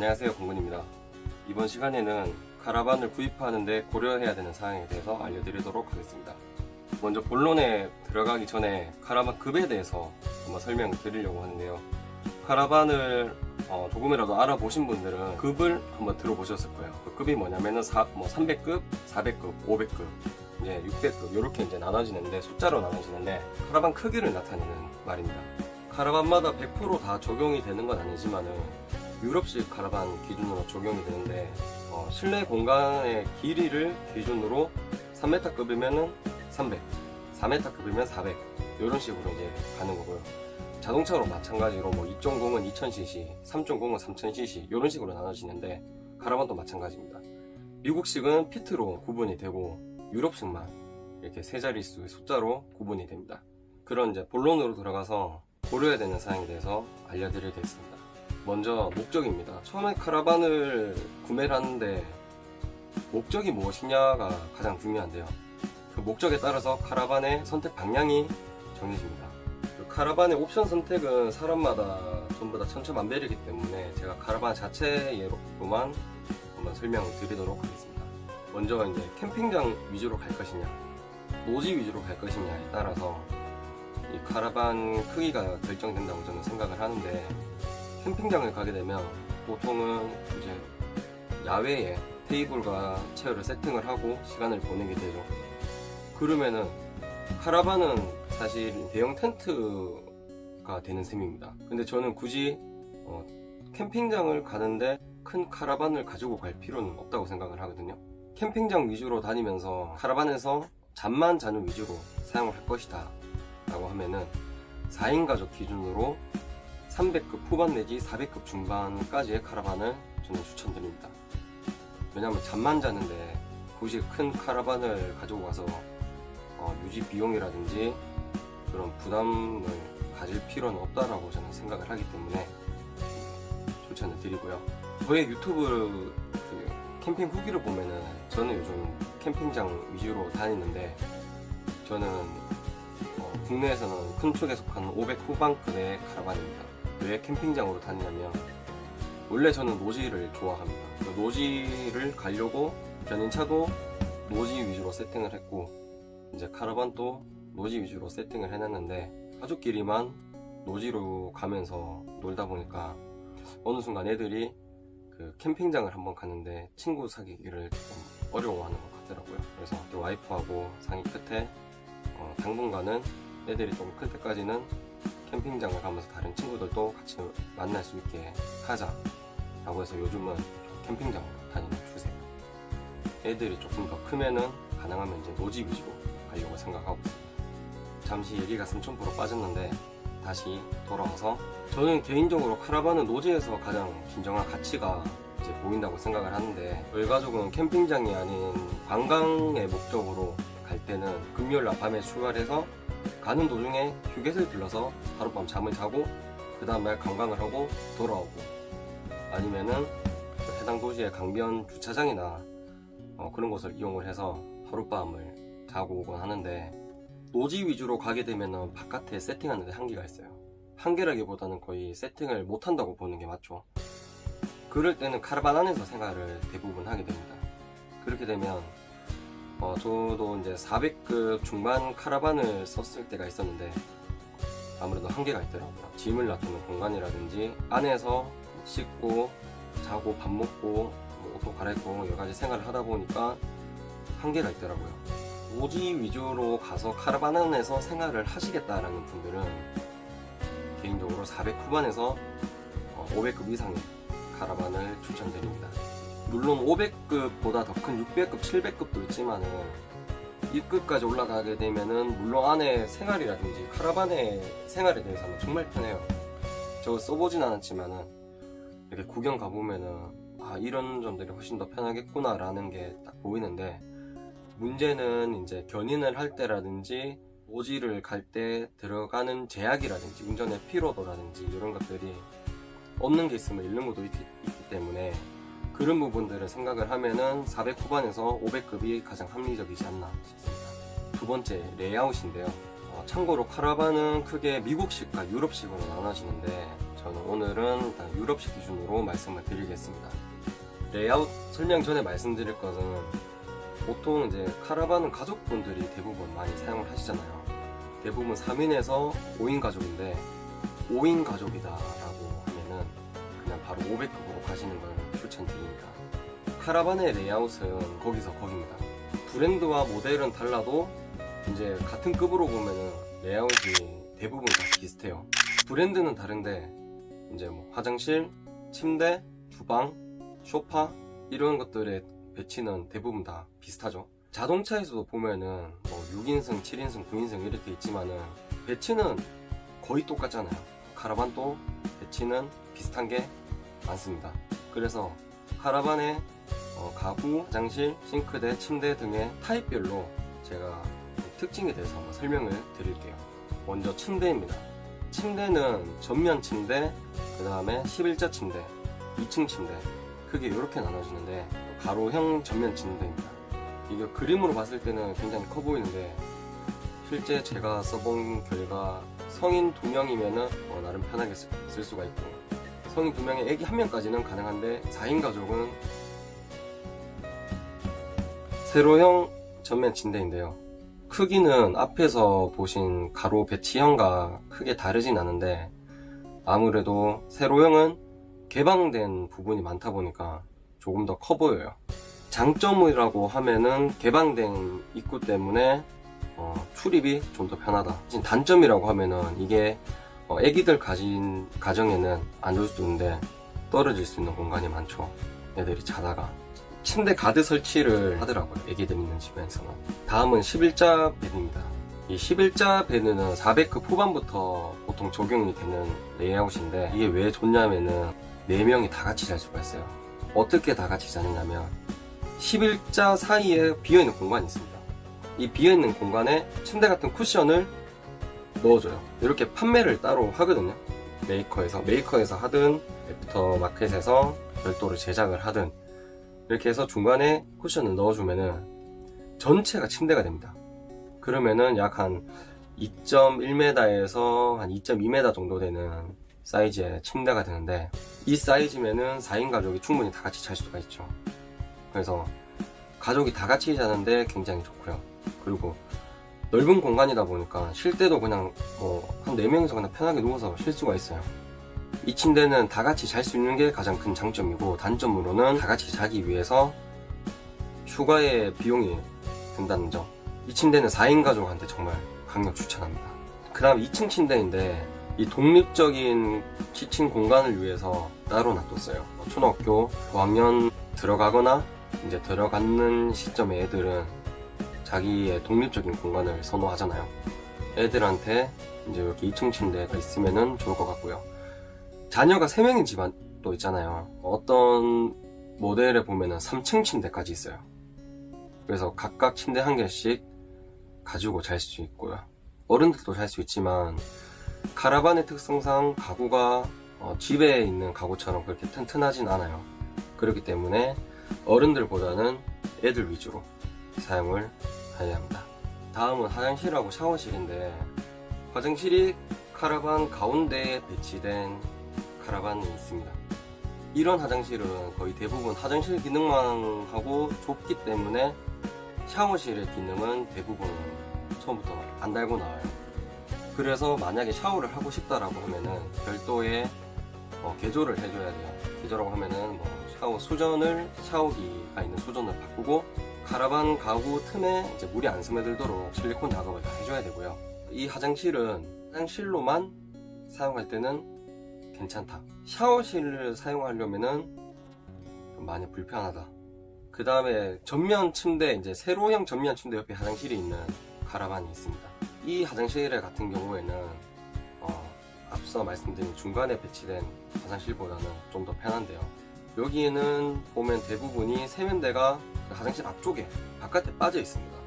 안녕하세요, 공군입니다. 이번 시간에는 카라반을 구입하는데 고려해야 되는 사항에 대해서 알려드리도록 하겠습니다. 먼저 본론에 들어가기 전에 카라반 급에 대해서 한번 설명을 드리려고 하는데요. 카라반을 조금이라도 알아보신 분들은 급을 한번 들어보셨을 거예요. 그 급이 뭐냐면은 300급, 400급, 500급, 이제 600급 이렇게 이제 나눠지는데, 숫자로 나눠지는데 카라반 크기를 나타내는 말입니다. 카라반마다 100% 다 적용이 되는 건 아니지만은 유럽식 카라반 기준으로 적용이 되는데, 실내 공간의 길이를 기준으로 3m급이면은 300, 4m급이면 400 이런 식으로 이제 가는 거고요. 자동차로 마찬가지로 2.0은 2000cc, 3.0은 3000cc 이런 식으로 나눠지는데, 카라반도 마찬가지입니다. 미국식은 피트로 구분이 되고 유럽식만 이렇게 세 자릿수의 숫자로 구분이 됩니다. 그런 이제 본론으로 들어가서 고려해야 되는 사항에 대해서 알려드리겠습니다. 먼저 목적입니다. 처음에 카라반을 구매를 하는데 목적이 무엇이냐가 가장 중요한데요. 그 목적에 따라서 카라반의 선택 방향이 정해집니다. 그 카라반의 옵션 선택은 사람마다 전부 다 천차만별이기 때문에 제가 카라반 자체로만 한번 설명을 드리도록 하겠습니다. 먼저 이제 캠핑장 위주로 갈 것이냐, 노지 위주로 갈 것이냐에 따라서 이 카라반 크기가 결정된다고 저는 생각을 하는데, 캠핑장을 가게 되면 보통은 이제 야외에 테이블과 체어를 세팅을 하고 시간을 보내게 되죠. 그러면은 카라반은 사실 대형 텐트가 되는 셈입니다. 근데 저는 굳이 캠핑장을 가는데 큰 카라반을 가지고 갈 필요는 없다고 생각을 하거든요. 캠핑장 위주로 다니면서 카라반에서 잠만 자는 위주로 사용을 할 것이다 라고 하면은 4인 가족 기준으로 300급 후반 내지 400급 중반까지의 카라반을 저는 추천드립니다. 왜냐하면 잠만 자는데 굳이 큰 카라반을 가지고 가서 유지 비용이라든지 그런 부담을 가질 필요는 없다라고 저는 생각을 하기 때문에 추천을 드리고요. 저의 유튜브 캠핑 후기를 보면은 저는 요즘 캠핑장 위주로 다니는데, 저는 국내에서는 큰 축에 속하는 500 후반급의 카라반입니다. 왜 캠핑장으로 다니냐면, 원래 저는 노지를 좋아합니다. 노지를 가려고 견인차도 노지 위주로 세팅을 했고, 이제 카라반도 노지 위주로 세팅을 해놨는데, 가족끼리만 노지로 가면서 놀다 보니까 어느 순간 애들이 그 캠핑장을 한번 갔는데 친구 사귀기를 조금 어려워하는 것 같더라고요. 그래서 와이프하고 상의 끝에 당분간은 애들이 좀 클 때까지는 캠핑장을 가면서 다른 친구들도 같이 만날 수 있게 하자라고 해서 요즘은 캠핑장으로 다니는 추세입니다. 애들이 조금 더 크면은 가능하면 이제 노지 위주로 가려고 생각하고 있습니다. 잠시 얘기가 승천포로 빠졌는데 다시 돌아와서, 저는 개인적으로 카라반은 노지에서 가장 진정한 가치가 이제 보인다고 생각을 하는데, 저희 가족은 캠핑장이 아닌 관광의 목적으로 갈 때는 금요일날 밤에 출발해서 가는 도중에 휴게소에 들러서 하룻밤 잠을 자고 그 다음날 관광을 하고 돌아오고, 아니면은 해당 도시의 강변 주차장이나 그런 곳을 이용을 해서 하룻밤을 자고 오곤 하는데, 노지 위주로 가게 되면은 바깥에 세팅하는데 한계가 있어요. 한계라기보다는 거의 세팅을 못한다고 보는 게 맞죠. 그럴 때는 카라반 안에서 생활을 대부분 하게 됩니다. 그렇게 되면 저도 이제 400급 중반 카라반을 썼을 때가 있었는데 아무래도 한계가 있더라고요. 짐을 놔두는 공간이라든지 안에서 씻고 자고 밥 먹고 옷도 갈아입고 여러 가지 생활을 하다 보니까 한계가 있더라고요. 노지 위주로 가서 카라반 안에서 생활을 하시겠다라는 분들은 개인적으로 400 후반에서 500급 이상의 카라반을 추천드립니다. 물론 500급보다 더 큰 600급, 700급도 있지만은 이 급까지 올라가게 되면은 물론 안에 생활이라든지 카라반의 생활에 대해서는 정말 편해요. 저 써보진 않았지만은 이렇게 구경 가보면은 이런 점들이 훨씬 더 편하겠구나 라는 게 딱 보이는데, 문제는 이제 견인을 할 때라든지 노지를 갈 때 들어가는 제약이라든지 운전의 피로도라든지 이런 것들이 없는 게 있으면 잃는 것도 있기 때문에, 그런 부분들을 생각을 하면은 400 후반에서 500급이 가장 합리적이지 않나 싶습니다. 두 번째, 레이아웃인데요. 참고로 카라반은 크게 미국식과 유럽식으로 나눠지는데, 저는 오늘은 일단 유럽식 기준으로 말씀을 드리겠습니다. 레이아웃 설명 전에 말씀드릴 것은 보통 이제 카라반은 가족분들이 대부분 많이 사용을 하시잖아요. 대부분 3인에서 5인 가족인데 5인 가족이다라고 하면은 그냥 바로 500급으로 가시는 걸 추천드립니다. 카라반의 레이아웃은 거기서 거기입니다. 브랜드와 모델은 달라도 이제 같은 급으로 보면은 레이아웃이 대부분 다 비슷해요. 브랜드는 다른데 이제 뭐 화장실, 침대, 주방, 소파 이런 것들의 배치는 대부분 다 비슷하죠. 자동차에서도 보면은 뭐 6인승, 7인승, 9인승 이렇게 있지만은 배치는 거의 똑같잖아요. 카라반도 배치는 비슷한 게 많습니다. 그래서 카라반의 가구, 화장실, 싱크대, 침대 등의 타입별로 제가 특징에 대해서 한번 설명을 드릴게요. 먼저 침대입니다. 침대는 전면 침대, 그 다음에 11자 침대, 2층 침대 크게 이렇게 나눠지는데 가로형 전면 침대입니다. 이게 그림으로 봤을 때는 굉장히 커 보이는데 실제 제가 써본 결과 성인 2명이면은 나름 편하게 쓸 수가 있고 성인 2명에 애기 1명까지는 가능한데 4인 가족은 세로형 전면 침대인데요. 크기는 앞에서 보신 가로 배치형과 크게 다르진 않은데 아무래도 세로형은 개방된 부분이 많다 보니까 조금 더 커 보여요. 장점이라고 하면은 개방된 입구 때문에 출입이 좀 더 편하다. 단점이라고 하면은 이게 애기들 가진 가정에는 안 좋을 수도 있는데 떨어질 수 있는 공간이 많죠. 애들이 자다가 침대 가드 설치를 하더라고요. 애기들 있는 집에서는. 다음은 11자 베드입니다. 이 11자 베드는 400급 후반부터 보통 적용이 되는 레이아웃인데 이게 왜 좋냐면은 4명이 다 같이 잘 수가 있어요. 어떻게 다 같이 자느냐면 11자 사이에 비어있는 공간이 있습니다. 이 비어있는 공간에 침대 같은 쿠션을 넣어줘요. 이렇게 판매를 따로 하거든요. 메이커에서 하든 애프터 마켓에서 별도로 제작을 하든 이렇게 해서 중간에 쿠션을 넣어주면은 전체가 침대가 됩니다. 그러면은 약 한 2.1m에서 한 2.2m 정도 되는 사이즈의 침대가 되는데 이 사이즈면은 4인 가족이 충분히 다 같이 잘 수가 있죠. 그래서 가족이 다 같이 자는데 굉장히 좋고요. 그리고 넓은 공간이다 보니까 쉴 때도 그냥 한 4명이서 그냥 편하게 누워서 쉴 수가 있어요. 이 침대는 다 같이 잘 수 있는 게 가장 큰 장점이고 단점으로는 다 같이 자기 위해서 추가의 비용이 든다는 점. 이 침대는 4인 가족한테 정말 강력 추천합니다. 그 다음 2층 침대인데 이 독립적인 취침 공간을 위해서 따로 놔뒀어요. 초등학교 고학년 들어가거나 이제 들어가는 시점에 애들은 자기의 독립적인 공간을 선호하잖아요. 애들한테 이제 이렇게 2층 침대가 있으면 좋을 것 같고요. 자녀가 3명인 집안도 있잖아요. 어떤 모델에 보면은 3층 침대까지 있어요. 그래서 각각 침대 한 개씩 가지고 잘 수 있고요. 어른들도 잘 수 있지만 카라반의 특성상 가구가 집에 있는 가구처럼 그렇게 튼튼하진 않아요. 그렇기 때문에 어른들보다는 애들 위주로 사용을 해야 합니다. 다음은 화장실하고 샤워실인데 화장실이 카라반 가운데에 배치된 카라반이 있습니다. 이런 화장실은 거의 대부분 화장실 기능만 하고 좁기 때문에 샤워실의 기능은 대부분 처음부터 안 달고 나와요. 그래서 만약에 샤워를 하고 싶다라고 하면은 별도의 개조를 해줘야 돼요. 개조라고 하면은 샤워 수전을 샤워기가 있는 수전을 바꾸고 카라반 가구 틈에 이제 물이 안 스며들도록 실리콘 작업을 다 해줘야 되고요. 이 화장실은 화장실로만 사용할 때는 괜찮다. 샤워실을 사용하려면은 좀 많이 불편하다. 그 다음에 전면 침대, 이제 세로형 전면 침대 옆에 화장실이 있는 카라반이 있습니다. 이 화장실 같은 경우에는 앞서 말씀드린 중간에 배치된 화장실보다는 좀 더 편한데요. 여기에는 보면 대부분이 세면대가 화장실 앞쪽에 바깥에 빠져 있습니다.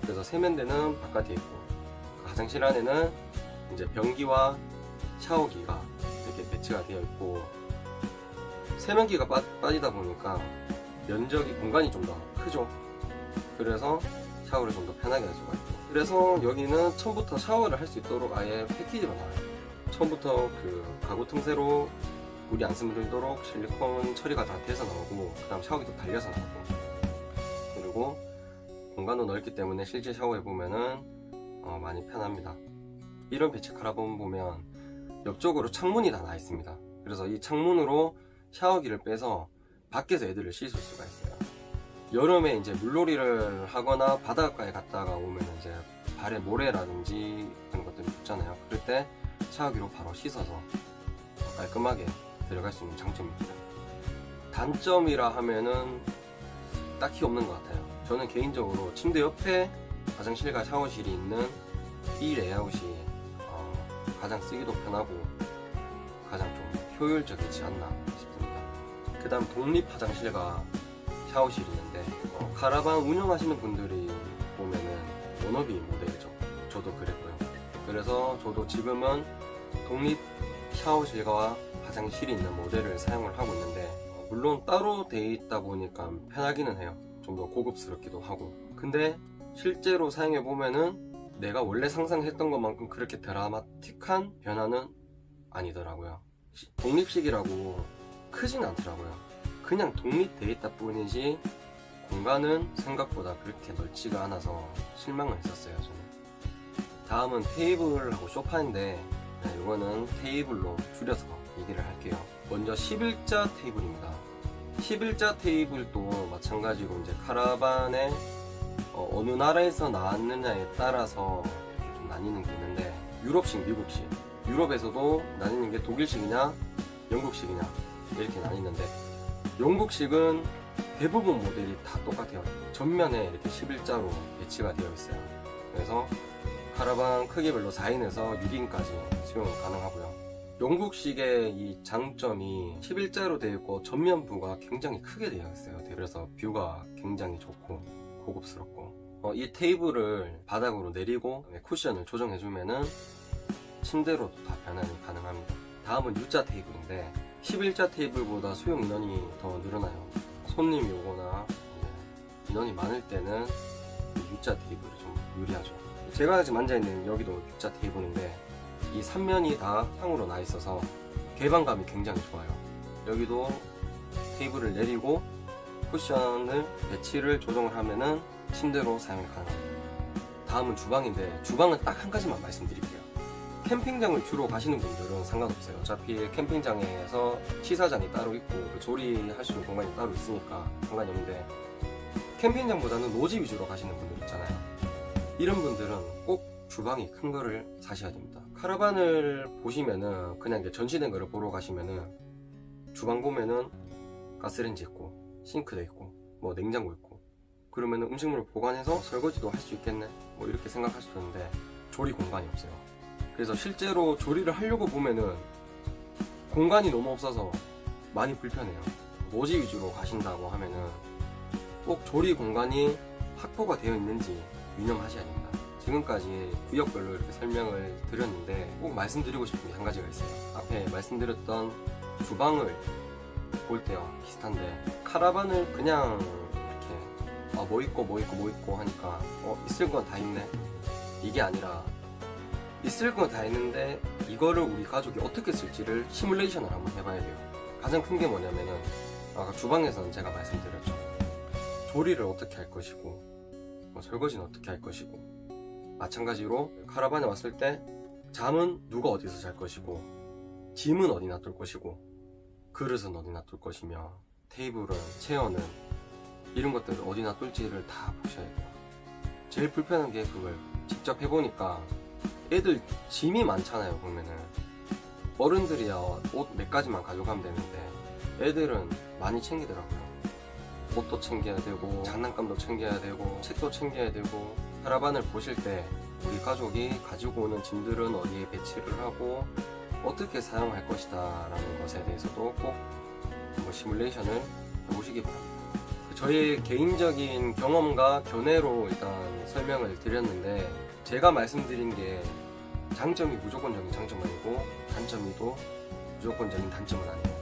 그래서 세면대는 바깥에 있고 화장실 안에는 이제 변기와 샤워기가 이렇게 배치가 되어 있고 세면기가 빠지다 보니까 면적이 공간이 좀 더 크죠. 그래서 샤워를 좀 더 편하게 할 수가 있고 그래서 여기는 처음부터 샤워를 할 수 있도록 아예 패키지로 나와요. 처음부터 그 가구 틈새로 물이 안 스며들도록 실리콘 처리가 다 돼서 나오고, 그 다음 샤워기도 달려서 나오고, 그리고 공간도 넓기 때문에 실제 샤워해보면은 많이 편합니다. 이런 배치 카라반 보면 옆쪽으로 창문이 다 나 있습니다. 그래서 이 창문으로 샤워기를 빼서 밖에서 애들을 씻을 수가 있어요. 여름에 이제 물놀이를 하거나 바닷가에 갔다가 오면 이제 발에 모래라든지 그런 것들이 붙잖아요. 그럴 때 샤워기로 바로 씻어서 깔끔하게 들어갈 수 있는 장점입니다. 단점이라 하면은 딱히 없는 것 같아요. 저는 개인적으로 침대 옆에 화장실과 샤워실이 있는 이 레이아웃이 가장 쓰기도 편하고 가장 좀 효율적이지 않나 싶습니다. 그 다음 독립 화장실과 샤워실이 있는데 카라반 운영하시는 분들이 보면은 워너비 모델이죠. 저도 그랬고요. 그래서 저도 지금은 독립 샤워실과 화장실이 있는 모델을 사용을 하고 있는데, 물론 따로 돼 있다 보니까 편하기는 해요. 좀 더 고급스럽기도 하고. 근데 실제로 사용해 보면은 내가 원래 상상했던 것만큼 그렇게 드라마틱한 변화는 아니더라고요. 독립식이라고 크진 않더라고요. 그냥 독립되어 있다 뿐이지 공간은 생각보다 그렇게 넓지가 않아서 실망을 했었어요. 저는. 다음은 테이블하고 소파인데, 이거는 테이블로 줄여서 얘기를 할게요. 먼저 11자 테이블입니다. 11자 테이블도 마찬가지로 이제 카라반에 어느 나라에서 나왔느냐에 따라서 이렇게 좀 나뉘는 게 있는데, 유럽식, 미국식. 유럽에서도 나뉘는 게 독일식이냐 영국식이냐 이렇게 나뉘는데, 영국식은 대부분 모델이 다 똑같아요. 전면에 이렇게 11자로 배치가 되어 있어요. 그래서 카라반 크기별로 4인에서 6인까지 수용이 가능하고요. 영국식의 이 장점이 11자로 되어 있고 전면부가 굉장히 크게 되어 있어요. 그래서 뷰가 굉장히 좋고 고급스럽고, 이 테이블을 바닥으로 내리고 쿠션을 조정해주면은 침대로도 다 변환이 가능합니다. 다음은 U자 테이블인데, 11자 테이블보다 수용 인원이 더 늘어나요. 손님이 오거나 인원이 많을 때는 U자 테이블이 좀 유리하죠. 제가 지금 앉아있는 여기도 U자 테이블인데, 이 3면이 다 상으로 나 있어서 개방감이 굉장히 좋아요. 여기도 테이블을 내리고 쿠션을 배치를 조정을 하면은 침대로 사용이 가능합니다. 다음은 주방인데, 주방은 딱 한 가지만 말씀드릴게요. 캠핑장을 주로 가시는 분들은 상관없어요. 어차피 캠핑장에서 시사장이 따로 있고 조리할 수 있는 공간이 따로 있으니까 상관이 없는데, 캠핑장보다는 노지 위주로 가시는 분들 있잖아요. 이런 분들은 꼭 주방이 큰 거를 사셔야 됩니다. 카라반을 보시면은 그냥 이제 전시된 거를 보러 가시면은 주방 보면은 가스레인지 있고 싱크대 있고 뭐 냉장고 있고, 그러면은 음식물을 보관해서 설거지도 할 수 있겠네 뭐 이렇게 생각할 수도 있는데, 조리 공간이 없어요. 그래서 실제로 조리를 하려고 보면은 공간이 너무 없어서 많이 불편해요. 노지 위주로 가신다고 하면은 꼭 조리 공간이 확보가 되어 있는지 유념하셔야 됩니다. 지금까지 구역별로 이렇게 설명을 드렸는데, 꼭 말씀드리고 싶은 게 한 가지가 있어요. 앞에 말씀드렸던 주방을 볼 때와 비슷한데, 카라반을 그냥 이렇게 뭐 있고 하니까 있을 건 다 있네, 이게 아니라 있을 건 다 있는데 이거를 우리 가족이 어떻게 쓸지를 시뮬레이션을 한번 해봐야 돼요. 가장 큰 게 뭐냐면은, 아까 주방에서는 제가 말씀드렸죠. 조리를 어떻게 할 것이고 설거지는 어떻게 할 것이고, 마찬가지로 카라반에 왔을 때 잠은 누가 어디서 잘 것이고, 짐은 어디 놔둘 것이고, 그릇은 어디 놔둘 것이며, 테이블은, 체어는, 이런 것들을 어디 놔둘지를 다 보셔야 돼요. 제일 불편한 게 그걸 직접 해보니까, 애들 짐이 많잖아요. 보면은 어른들이야 옷 몇 가지만 가져가면 되는데, 애들은 많이 챙기더라고요. 옷도 챙겨야 되고, 장난감도 챙겨야 되고, 책도 챙겨야 되고. 카라반을 보실 때 우리 가족이 가지고 오는 짐들은 어디에 배치를 하고 어떻게 사용할 것이다 라는 것에 대해서도 꼭 한번 시뮬레이션을 해보시기 바랍니다. 저의 개인적인 경험과 견해로 일단 설명을 드렸는데, 제가 말씀드린 게 장점이 무조건적인 장점은 아니고 단점이도 무조건적인 단점은 아니에요.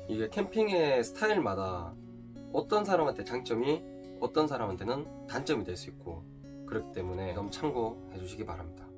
이게 캠핑의 스타일마다 어떤 사람한테 장점이 어떤 사람한테는 단점이 될 수 있고, 그렇기 때문에 좀 참고해 주시기 바랍니다.